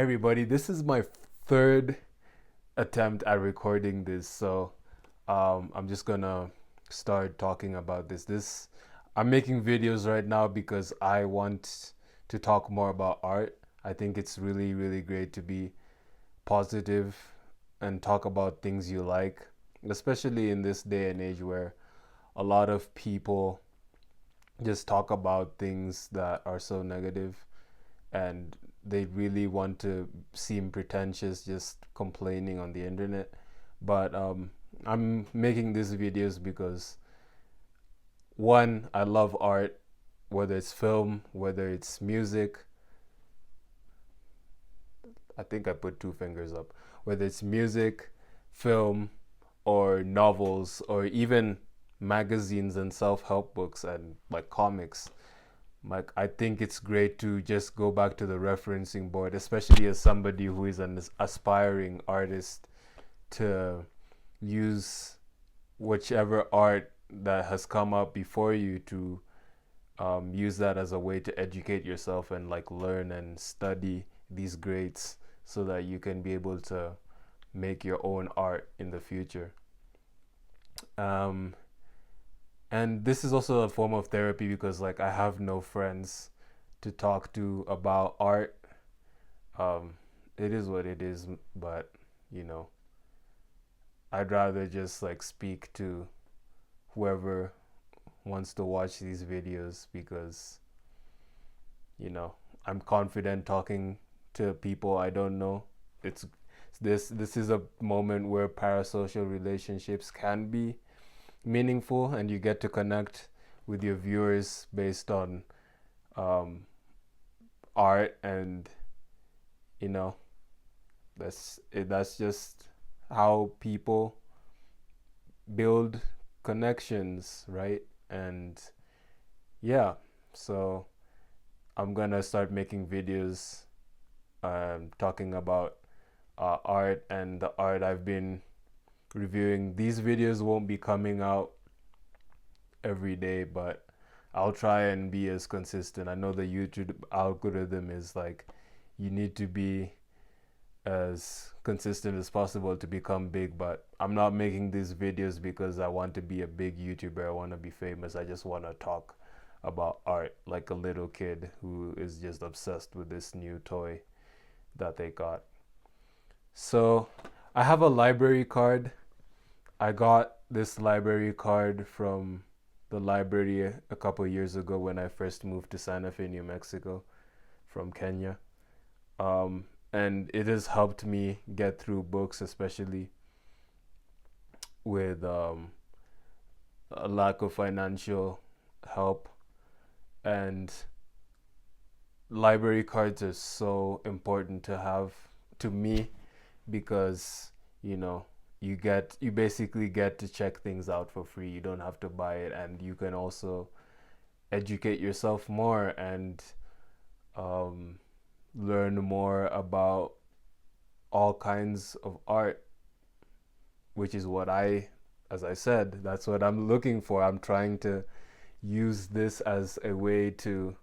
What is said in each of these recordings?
Everybody, this is my third attempt at recording this, so I'm just gonna start talking about this. I'm making videos right now because I want to talk more about art. I think it's really, really great to be positive and talk about things you like, especially in this day and age where a lot of people just talk about things that are so negative, and they really want to seem pretentious just complaining on the internet. But I'm making these videos because, one, I love art, whether it's film, whether it's music. I think I put two fingers up. Whether it's music, film, or novels, or even magazines and self-help books and like comics. Like, I think it's great to just go back to the referencing board, especially as somebody who is an aspiring artist, to use whichever art that has come up before you to use that as a way to educate yourself and like learn and study these greats so that you can be able to make your own art in the future. Um, and this is also a form of therapy because like I have no friends to talk to about art. um it is what it is, but you know, I'd rather just like speak to whoever wants to watch these videos because, you know, I'm confident talking to people I don't know. It's this is a moment where parasocial relationships can be meaningful, and you get to connect with your viewers based on um, art, and you know, that's just how people build connections, right? And yeah, so I'm gonna start making videos talking about art and the art I've been reviewing. These videos won't be coming out every day, but I'll try and be as consistent. I know the YouTube algorithm is like, you need to be as consistent as possible to become big, but I'm not making these videos because I want to be a big YouTuber. I want to be famous. I just want to talk about art like a little kid who is just obsessed with this new toy that they got. So I have a library card. I got this library card from the library a couple years ago when I first moved to Santa Fe, New Mexico from Kenya. And it has helped me get through books, especially with a lack of financial help. And library cards are so important to have to me because, you know, you basically get to check things out for free. You don't have to buy it, and you can also educate yourself more and um, learn more about all kinds of art, which is what as I said, that's what I'm looking for. I'm trying to use this as a way to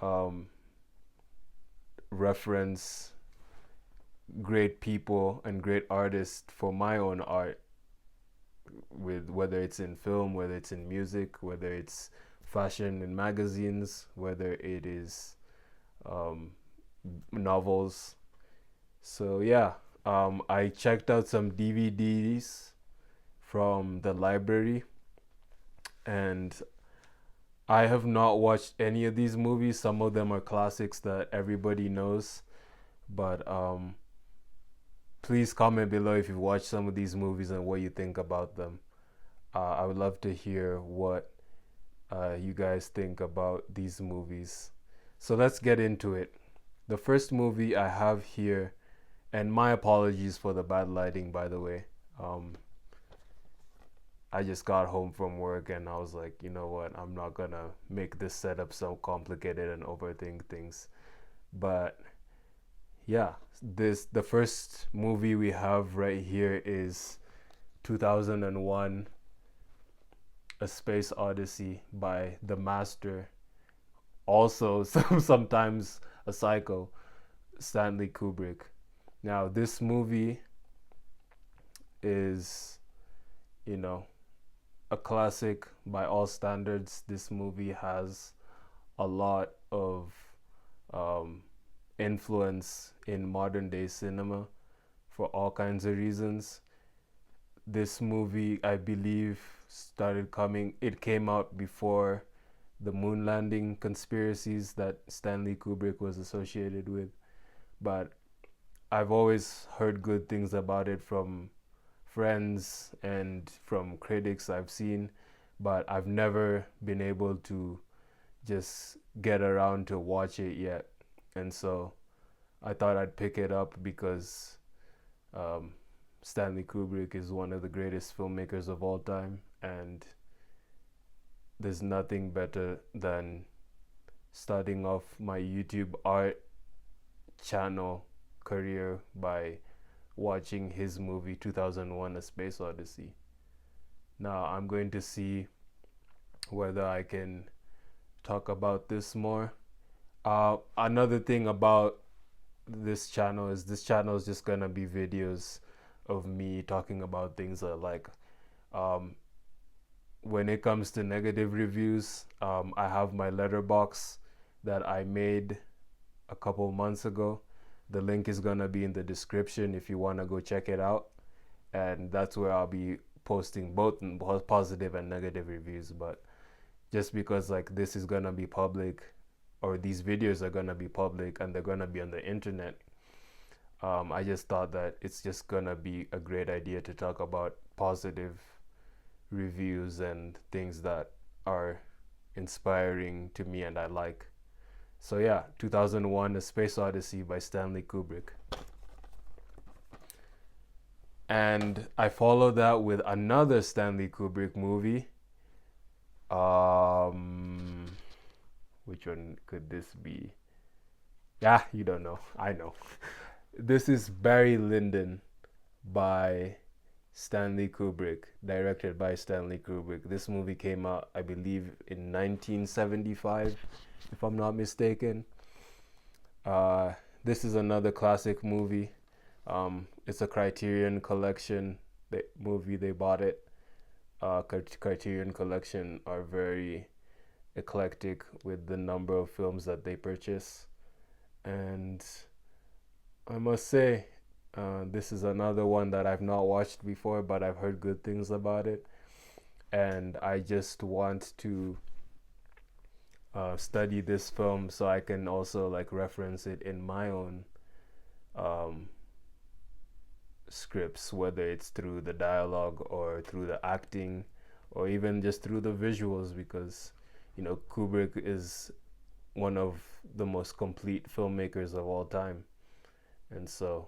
um, reference great people and great artists for my own art, with whether it's in film, whether it's in music, whether it's fashion in magazines, whether it is um, novels. So yeah, I checked out some DVDs from the library, and I have not watched any of these movies. Some of them are classics that everybody knows, but please comment below if you've watched some of these movies and what you think about them. I would love to hear what you guys think about these movies. So let's get into it. The first movie I have here, and my apologies for the bad lighting, by the way. I just got home from work and I was like, you know what, I'm not gonna make this setup so complicated and overthink things. But yeah, the first movie we have right here is 2001 A Space Odyssey by the master, also sometimes a psycho, Stanley Kubrick. Now, this movie is, you know, a classic by all standards. This movie has a lot of um, influence in modern day cinema for all kinds of reasons. This movie, I believe, it came out before the moon landing conspiracies that Stanley Kubrick was associated with. But I've always heard good things about it from friends and from critics I've seen, but I've never been able to just get around to watch it yet. And so I thought I'd pick it up because um, Stanley Kubrick is one of the greatest filmmakers of all time, and there's nothing better than starting off my YouTube art channel career by watching his movie 2001 A Space Odyssey. Now I'm going to see whether I can talk about this more. Another thing about this channel is just gonna be videos of me talking about things I like. When it comes to negative reviews, I have my letterbox that I made a couple months ago. The link is gonna be in the description if you wanna go check it out, and that's where I'll be posting both positive and negative reviews. But just because like this is gonna be public, or these videos are gonna be public and they're gonna be on the internet, I just thought that it's just gonna be a great idea to talk about positive reviews and things that are inspiring to me and I like. So yeah, 2001 A Space Odyssey by Stanley Kubrick. And I followed that with another Stanley Kubrick movie. Which one could this be? Yeah, you don't know. I know. This is Barry Lyndon by Stanley Kubrick, directed by Stanley Kubrick. This movie came out, I believe, in 1975, if I'm not mistaken. This is another classic movie. It's a Criterion Collection movie. They bought it. Criterion Collection are very eclectic with the number of films that they purchase, and I must say, this is another one that I've not watched before, but I've heard good things about it, and I just want to study this film so I can also like reference it in my own scripts, whether it's through the dialogue or through the acting or even just through the visuals, because you know Kubrick is one of the most complete filmmakers of all time. And so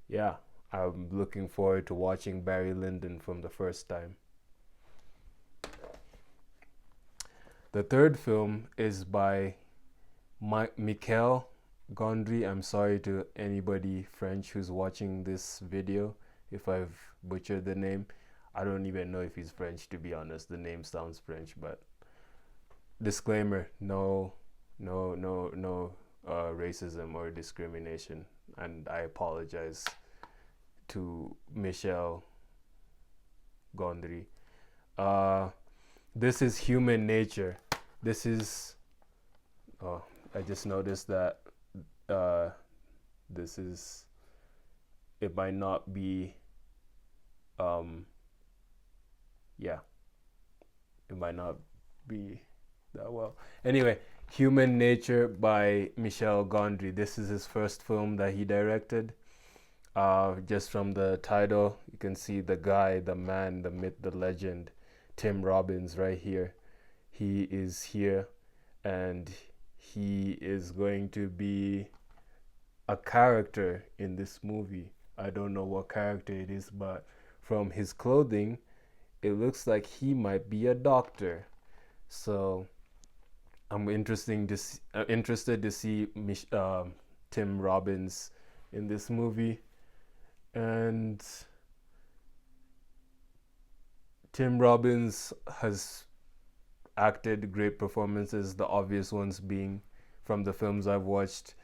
yeah, I'm looking forward to watching Barry Lyndon from the first time. The third film is by Michel Gondry. I'm sorry to anybody French who's watching this video if I've butchered the name. I don't even know if he's French, to be honest. The name sounds French, but disclaimer: no racism or discrimination, and I apologize to Michel Gondry. This is Human Nature. This is I just noticed that this is, it might not be yeah, it might not be that well. Anyway, Human Nature by Michel Gondry. This is his first film that he directed. Just from the title, you can see the guy, the man, the myth, the legend, Tim Robbins right here. He is here, and he is going to be a character in this movie. I don't know what character it is, but from his clothing, it looks like he might be a doctor. So I'm interested to see Tim Robbins in this movie. And Tim Robbins has acted great performances, the obvious ones being from the films I've watched,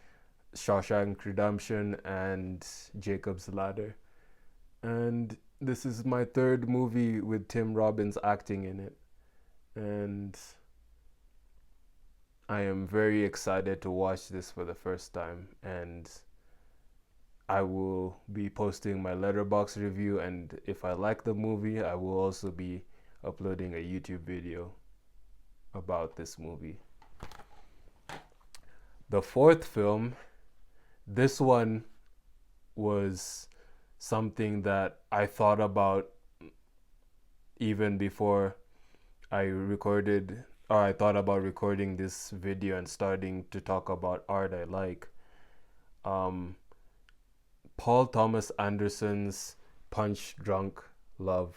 Shawshank Redemption, and Jacob's Ladder. And this is my third movie with Tim Robbins acting in it. And I am very excited to watch this for the first time. And I will be posting my Letterboxd review. And if I like the movie, I will also be uploading a YouTube video about this movie. The fourth film, this one was something that I thought about even before I thought about recording this video and starting to talk about art I like. Paul Thomas Anderson's Punch Drunk Love.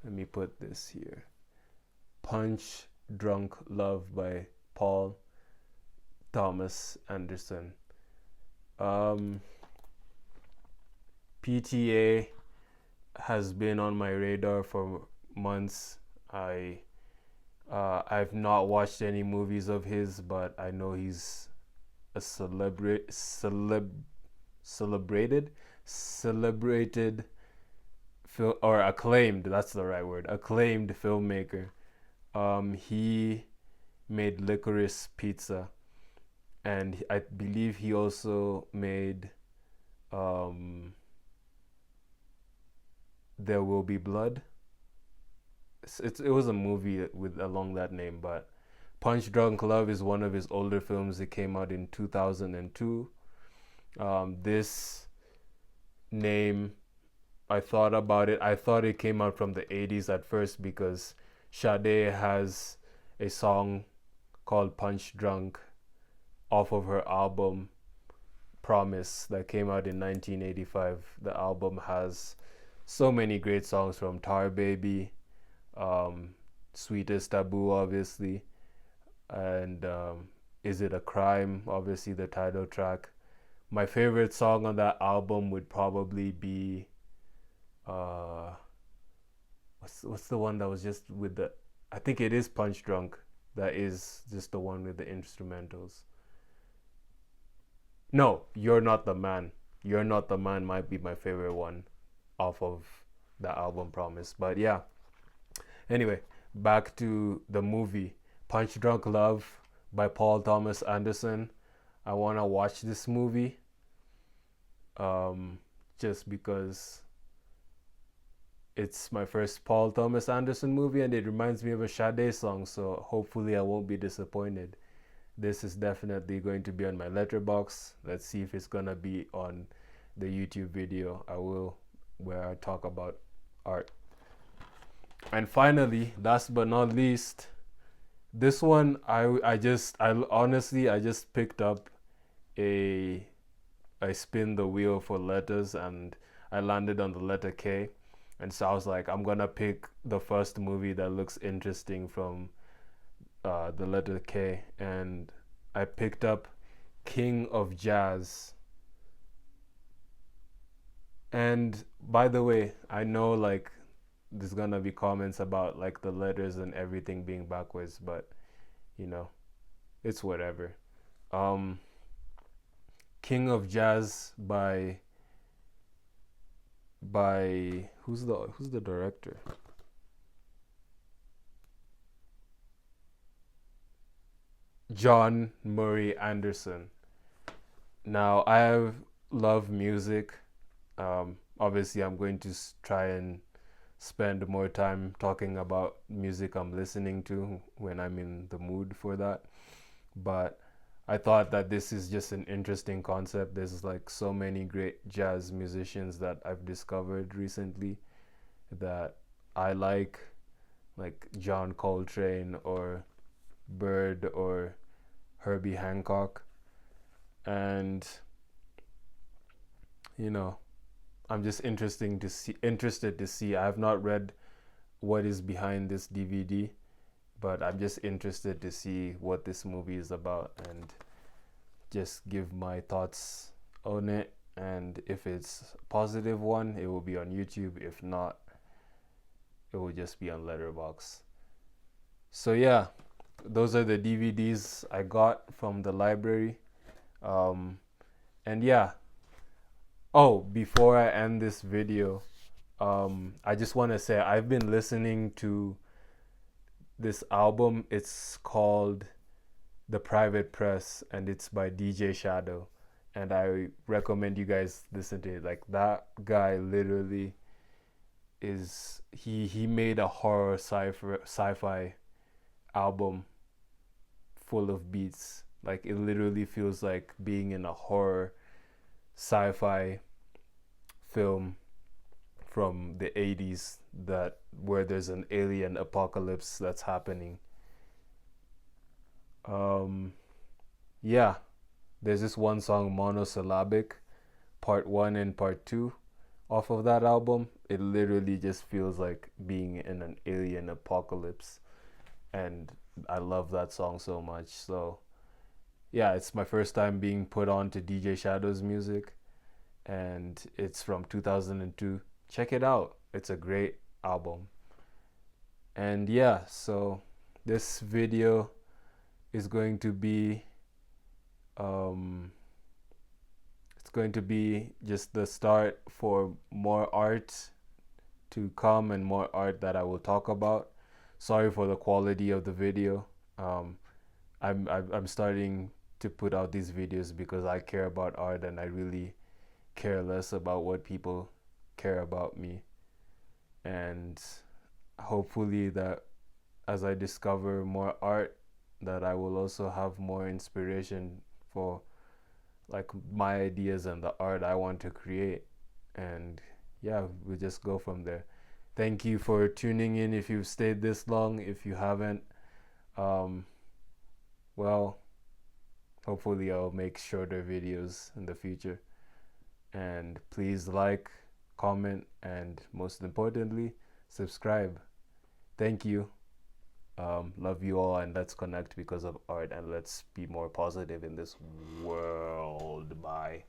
Let me put this here. Punch Drunk Love by Paul Thomas Anderson. PTA has been on my radar for months. I've not watched any movies of his, but I know he's a celebrated or acclaimed, that's the right word, acclaimed filmmaker. He made Licorice Pizza, and I believe he also made There Will Be Blood. It was a movie with along that name, but Punch Drunk Love is one of his older films. It came out in 2002. This name, I thought about it. I thought it came out from the 80s at first because Sade has a song called Punch Drunk off of her album Promise that came out in 1985. The album has so many great songs, from Tar Baby, Sweetest Taboo, obviously, and Is It a Crime, obviously the title track. My favorite song on that album would probably be what's the one that was just with the, I think it is Punch Drunk, that is just the one with the instrumentals. No, You're Not the Man. You're Not the Man might be my favorite one off of the album Promise. But yeah, anyway, back to the movie. Punch Drunk Love by Paul Thomas Anderson. I want to watch this movie just because it's my first Paul Thomas Anderson movie and it reminds me of a Sade song, so hopefully I won't be disappointed. This is definitely going to be on my Letterboxd. Let's see if it's gonna be on the YouTube video where I talk about art. And finally, last but not least, this one I honestly picked up I spin the wheel for letters and I landed on the letter K, and so I was like, I'm gonna pick the first movie that looks interesting from the letter K, and I picked up King of Jazz. And by the way, I know like there's gonna be comments about like the letters and everything being backwards, but you know, it's whatever. King of Jazz by who's the director? John Murray Anderson. Now, love music. Obviously, I'm going to try and spend more time talking about music I'm listening to when I'm in the mood for that. But I thought that this is just an interesting concept. There's like so many great jazz musicians that I've discovered recently that I like John Coltrane or Bird or Herbie Hancock. And you know, I'm just interested to see. I have not read what is behind this DVD, but I'm just interested to see what this movie is about and just give my thoughts on it. And if it's a positive one, it will be on YouTube. If not, it will just be on Letterboxd. So yeah, those are the DVDs I got from the library. Um, and yeah. Oh, before I end this video, I just want to say I've been listening to this album. It's called The Private Press, and it's by DJ Shadow. And I recommend you guys listen to it. Like, that guy literally is he made a horror sci-fi album full of beats. Like, it literally feels like being in a horror sci-fi film from the 80s, that where there's an alien apocalypse that's happening. Yeah, there's this one song, Monosyllabic, part 1 and part 2 off of that album. It literally just feels like being in an alien apocalypse, and I love that song so much. So yeah, it's my first time being put on to DJ Shadow's music, and it's from 2002. Check it out. It's a great album. And yeah, so this video is going to be it's going to be just the start for more art to come and more art that I will talk about. Sorry for the quality of the video. I'm starting to put out these videos because I care about art, and I really care less about what people care about me. And hopefully that as I discover more art, that I will also have more inspiration for like my ideas and the art I want to create. And yeah, we'll just go from there. Thank you for tuning in if you've stayed this long. If you haven't, well, hopefully I'll make shorter videos in the future. And please like, comment, and most importantly, subscribe. Thank you. Love you all, and let's connect because of art, and let's be more positive in this world. Bye.